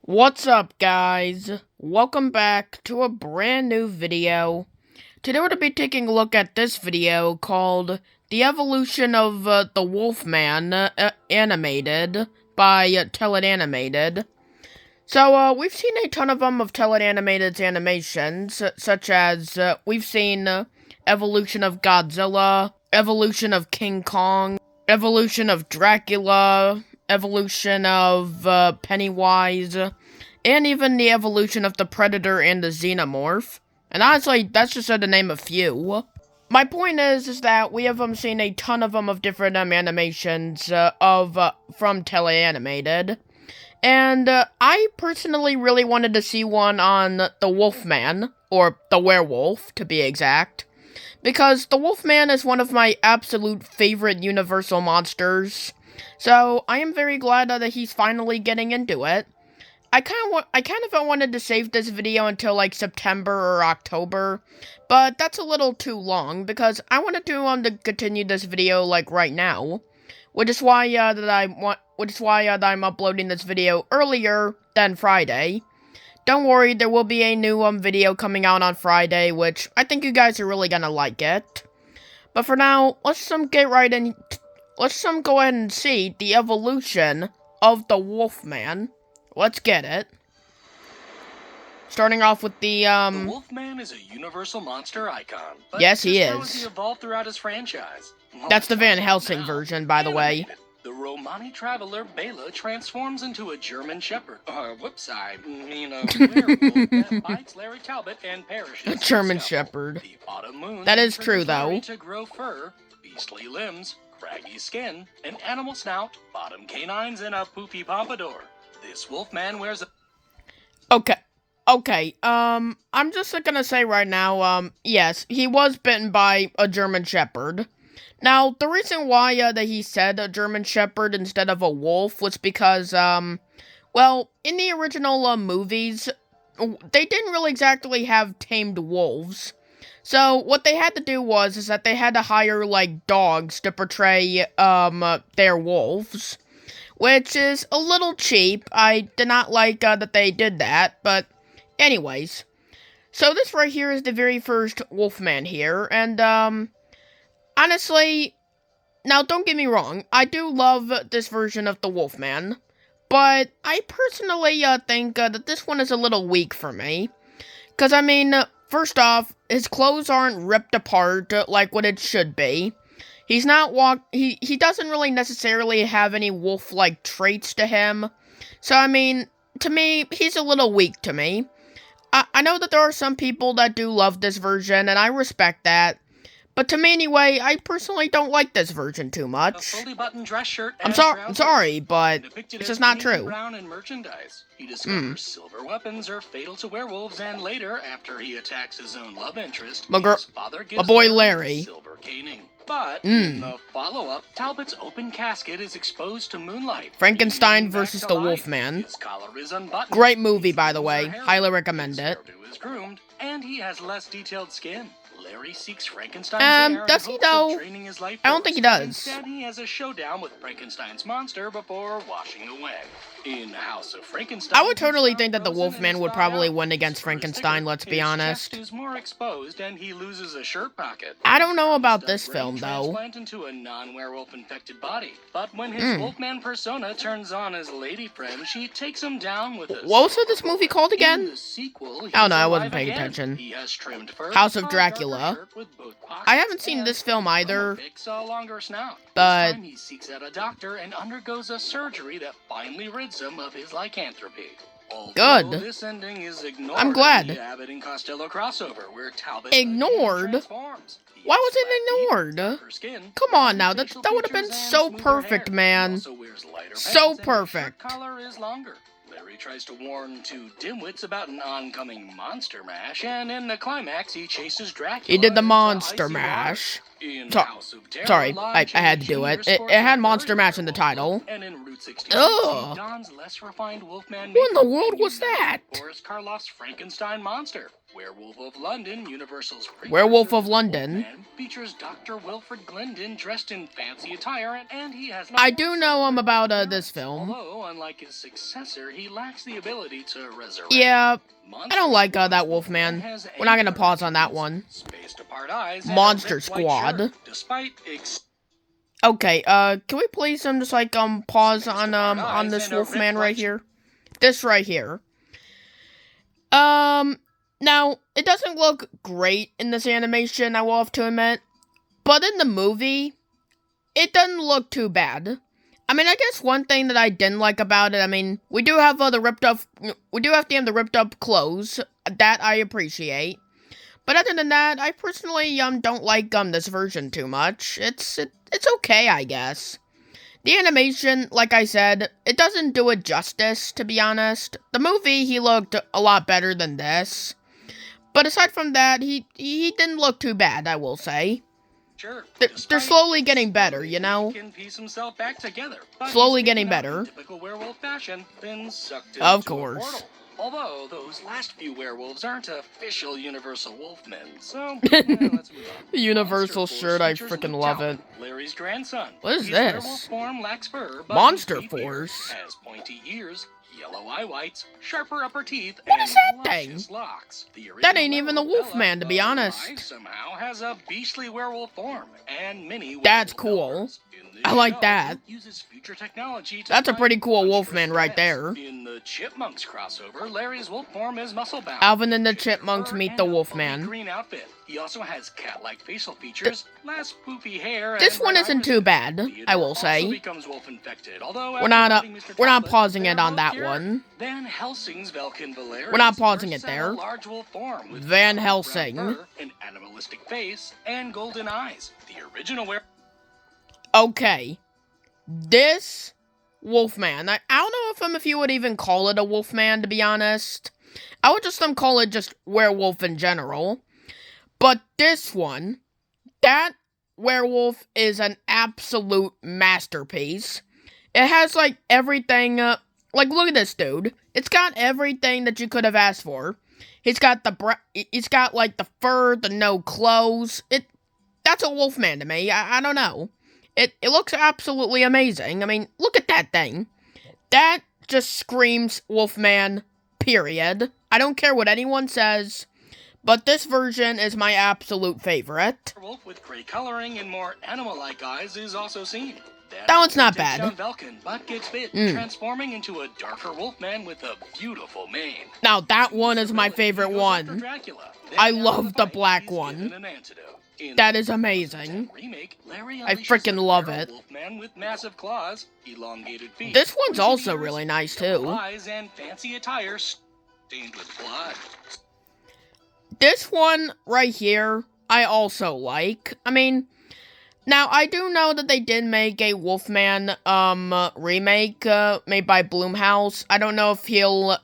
What's up, guys? Welcome back to a brand new video. Today we're going to be taking a look at this video called The Evolution of the Wolfman, animated by Animated. So, we've seen a ton of them of Animated's animations, such as, we've seen Evolution of Godzilla, Evolution of King Kong, Evolution of Dracula, Evolution of Pennywise, and even the evolution of the Predator and the Xenomorph. And honestly, that's just to name a few. My point is that we have seen a ton of them of different animations from Teleanimated. And I personally really wanted to see one on the Wolfman, or the Werewolf, to be exact. Because the Wolfman is one of my absolute favorite Universal monsters. So, I am very glad that he's finally getting into it. I kind of wanted to save this video until, like, September or October, but that's a little too long, because I wanted to continue this video, like, right now, which is why, that I'm uploading this video earlier than Friday. Don't worry, there will be a new, video coming out on Friday, which I think you guys are really gonna like it. But for now, let's get right in. Let's go ahead and see the evolution of the Wolfman. Let's get it. Starting off with the Wolfman is a universal monster icon. But yes, he how has is. he evolved throughout his franchise? That's the Van Helsing version, by the way. The Romani traveler Bela transforms into a German Shepherd. Whoops, I mean a werewolf that bites Larry Talbot and perishes. A German Shepherd. The autumn moon that is true, though. Larry to grow fur, beastly limbs, craggy skin, an animal snout, bottom canines, and a poopy pompadour. This Wolfman wears a... Okay, I'm just gonna say right now, yes, he was bitten by a German Shepherd. Now, the reason why, that he said a German Shepherd instead of a wolf was because, well, in the original, movies, they didn't really exactly have tamed wolves. So, what they had to do is that they had to hire, like, dogs to portray, their wolves. Which is a little cheap. I did not like, that they did that, but anyways. So, this right here is the very first Wolfman here, and, honestly, now don't get me wrong, I do love this version of the Wolfman, but I personally, think, that this one is a little weak for me. Because, I mean, first off, his clothes aren't ripped apart like what it should be. He's not he doesn't really necessarily have any wolf-like traits to him. So, I mean, to me, he's a little weak to me. I know that there are some people that do love this version, and I respect that. But to me, anyway, I personally don't like this version too much. A fully buttoned dress shirt I'm sorry, but this is not true. Brown in merchandise. He discovers silver weapons are fatal to werewolves, and later, after he attacks his own love interest, his father gives boy Larry silver caning. But in the follow-up, Talbot's open casket is exposed to moonlight. Frankenstein versus the Wolfman. His collar is unbuttoned. Great movie, by the way. Highly recommend it. His hairdo is groomed, and he has less detailed skin. Larry seeks Frankenstein's heir does he though? I don't think he does. Instead, he has a showdown with Frankenstein's monster before washing away. In House of Frankenstein, I would totally think that the Wolfman would probably win against Frankenstein, let's be honest. His chest is more exposed and he loses a shirt pocket. I don't know about this film, though. Transplant into a non-werewolf infected body. But when his Wolfman persona turns on his lady friend, she takes him down with a... What was this movie called again? In the sequel, oh no, I wasn't paying attention. He has trimmed fur, House of Dracula. I haven't seen this film either, but he seeks out a doctor and undergoes a surgery that finally rids him of his lycanthropy. Good. This ending is ignored. I'm glad. In the Abbott and Costello crossover, where Talbot ignored? Why was it ignored? Come on now, that would have been so perfect, man. So perfect. Collar is longer. Larry tries to warn two dimwits about an oncoming monster mash, and in the climax, he chases Dracula. He did the monster mash. Sorry, I had to do it. It had monster mash in the title. And in Route 66, Ugh. Don's less refined Wolfman. What in the world was that? Boris Karloff's Frankenstein monster. Werewolf of London, Universal's Werewolf of London. Wolfman, features Dr. Wilfred Glendon dressed in fancy attire, and he has I do know about this film. Although, unlike his successor, he lacks the ability to resurrect. Yeah, I don't like that Wolfman. We're not gonna pause on that one. Spaced apart eyes and Monster a ripped white Squad. shirt, despite Okay, can we please just like pause on this Wolfman right here? This right here. Now, it doesn't look great in this animation, I will have to admit. But in the movie, it doesn't look too bad. I mean, I guess one thing that I didn't like about it, I mean, we do have the ripped up clothes. That I appreciate. But other than that, I personally don't like this version too much. It's okay, I guess. The animation, like I said, it doesn't do it justice, to be honest. The movie, he looked a lot better than this. But aside from that, he didn't look too bad, I will say. Sure. They're slowly getting better, you know? He can piece himself back together, Slowly getting better. Typical werewolf fashion, then sucked into Of a course. portal. Although those last few werewolves aren't official Universal Wolfmen, so let's move on. The Universal Monster shirt, I Force freaking features love Talon, it. Larry's grandson. What is His this? werewolf form lacks fur, but Monster his deep ear Force? has pointy ears, yellow eye whites, sharper upper teeth, What and is that thing? luscious locks. The That original ain't even the werewolf Wolfman, to be Bella, honest. somehow has a beastly werewolf form and many That's werewolf cool. helpers. In this I like show, that. it uses future technology to That's a fight pretty cool monstrous Wolfman right threats. there. In the Chipmunks crossover, Larry's wolf form is muscle bound. Alvin and the Chipmunks meet the And a Wolfman. green outfit. He also has cat-like facial features, less poofy hair. This and one red isn't irises. too bad, Theodore I will also say. becomes wolf-infected, although We're not after meeting Mr. we're not Chocolate, pausing they're it on both that cured. one. Van Helsing's Velkin Valerius We're not pausing first it set there. a large wolf form with Van brown Helsing. fur, an animalistic face, and golden eyes. The original Okay. This Wolfman, I don't know if you would even call it a Wolfman, to be honest. I would just call it just werewolf in general. But this one, that werewolf is an absolute masterpiece. It has, like, everything, like, look at this dude. It's got everything that you could have asked for. He's got like, the fur, the no clothes. That's a Wolfman to me. I don't know. It looks absolutely amazing. I mean, look at that thing. That just screams Wolfman, period. I don't care what anyone says, but this version is my absolute favorite. werewolf with gray coloring and more animal-like eyes is also seen. That one's not takes bad. down Velkin, but gets bit, transforming into a darker wolfman with a beautiful mane. Now, that one is my favorite one. I love the black one. That is amazing. I freaking love it. With massive claws, elongated feet, This one's also really nice, too. eyes and fancy attire stained with blood. This one right here, I also like. I mean, now I do know that they did make a Wolfman remake made by Blumhouse. I don't know if he'll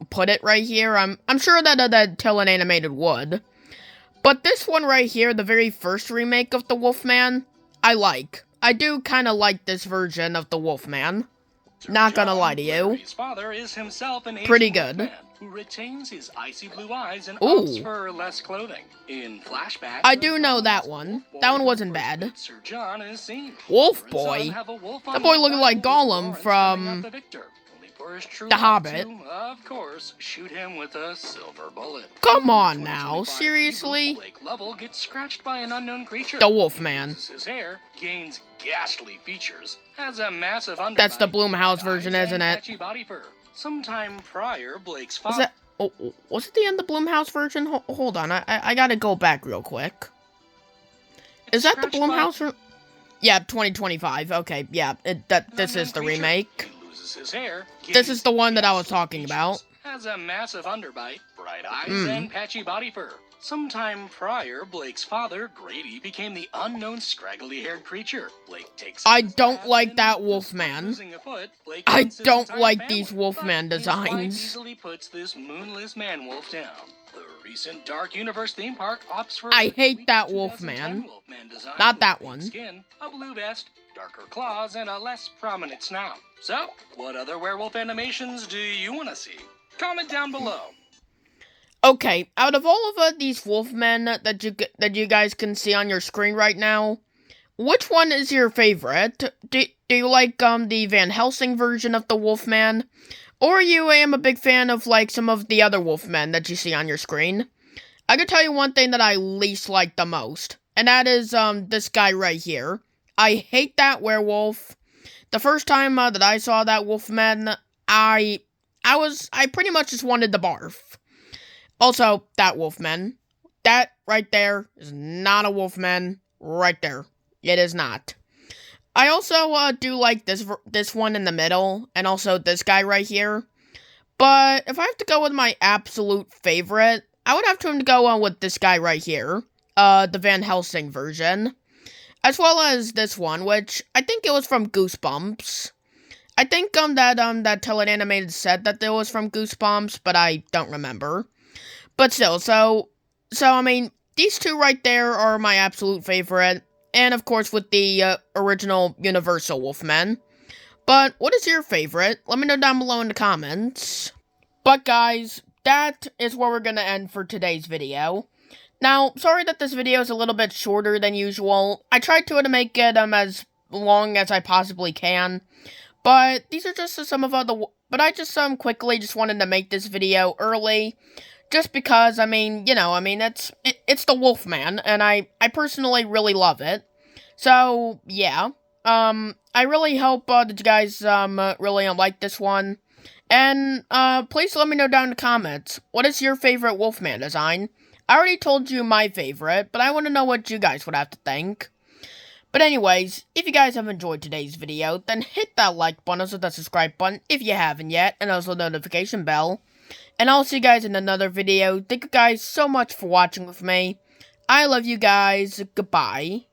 put it right here. I'm sure that Tillin Animated would. But this one right here, the very first remake of the Wolfman, I like. I do kind of like this version of the Wolfman. Not gonna lie to you. Larry's father is himself an Pretty Asian good. wolfman who retains his icy blue eyes and Ooh. opts for less clothing. In flashback, I do know that one. That one wasn't bad. Sir John is seen. Wolf Father and son Boy? have a wolf That on boy one looking side, like Wolf Gollum Lawrence from coming out the victor. Only for his true The love Hobbit. to, of course, shoot him with a silver bullet. Come In on 2025 now, reboot, seriously? Blake Lovell gets scratched by an unknown creature. The Wolfman. Loses his hair, gains ghastly features, has a massive underbite. That's the Blumhouse eyes, version, and isn't it? patchy body fur. Sometime prior, Blake's Was father. that? Oh, was it the end of the Blumhouse version? Hold on, I gotta go back real quick. Is that the Blumhouse? Yeah, 2025. Okay, yeah. This is the remake. He loses his hair. This is the one that I was ghastly talking features, about. Has a massive underbite, bright eyes, and patchy body fur. Sometime prior, Blake's father, Grady, became the unknown scraggly-haired creature. Blake takes. I his don't path, like and that despite Wolfman. losing a foot, Blake I wins his don't entire like family, these Wolfman but his wife designs. easily puts this moonless man-wolf down. The recent Dark Universe theme park opts for I a hate tweaked that 2010 Wolfman. Wolfman design Not with that pink one. Skin, a blue vest, darker claws, and a less prominent snout. So, what other werewolf animations do you want to see? Comment down below. Okay, out of all of these Wolfmen that you guys can see on your screen right now, which one is your favorite? Do you like the Van Helsing version of the Wolfman, or you am a big fan of like some of the other Wolfmen that you see on your screen? I can tell you one thing that I least like the most, and that is this guy right here. I hate that werewolf. The first time that I saw that Wolfman, I pretty much just wanted to barf. Also, that Wolfman. That right there is not a Wolfman. Right there. It is not. I also do like this one in the middle, and also this guy right here. But if I have to go with my absolute favorite, I would have to go on with this guy right here. The Van Helsing version. As well as this one, which I think it was from Goosebumps. I think that Teleanimated said that it was from Goosebumps, but I don't remember. But still, so I mean, these two right there are my absolute favorite, and of course with the original Universal Wolfman. But what is your favorite? Let me know down below in the comments. But guys, that is where we're gonna end for today's video. Now, sorry that this video is a little bit shorter than usual. I tried to make it as long as I possibly can. But these are just some of the... But I just quickly just wanted to make this video early. Just because, I mean, you know, I mean, it's the Wolfman, and I personally really love it. So, yeah. I really hope that you guys really like this one. And please let me know down in the comments, what is your favorite Wolfman design? I already told you my favorite, but I want to know what you guys would have to think. But anyways, if you guys have enjoyed today's video, then hit that like button, also the subscribe button if you haven't yet, and also the notification bell. And I'll see you guys in another video. Thank you guys so much for watching with me. I love you guys. Goodbye.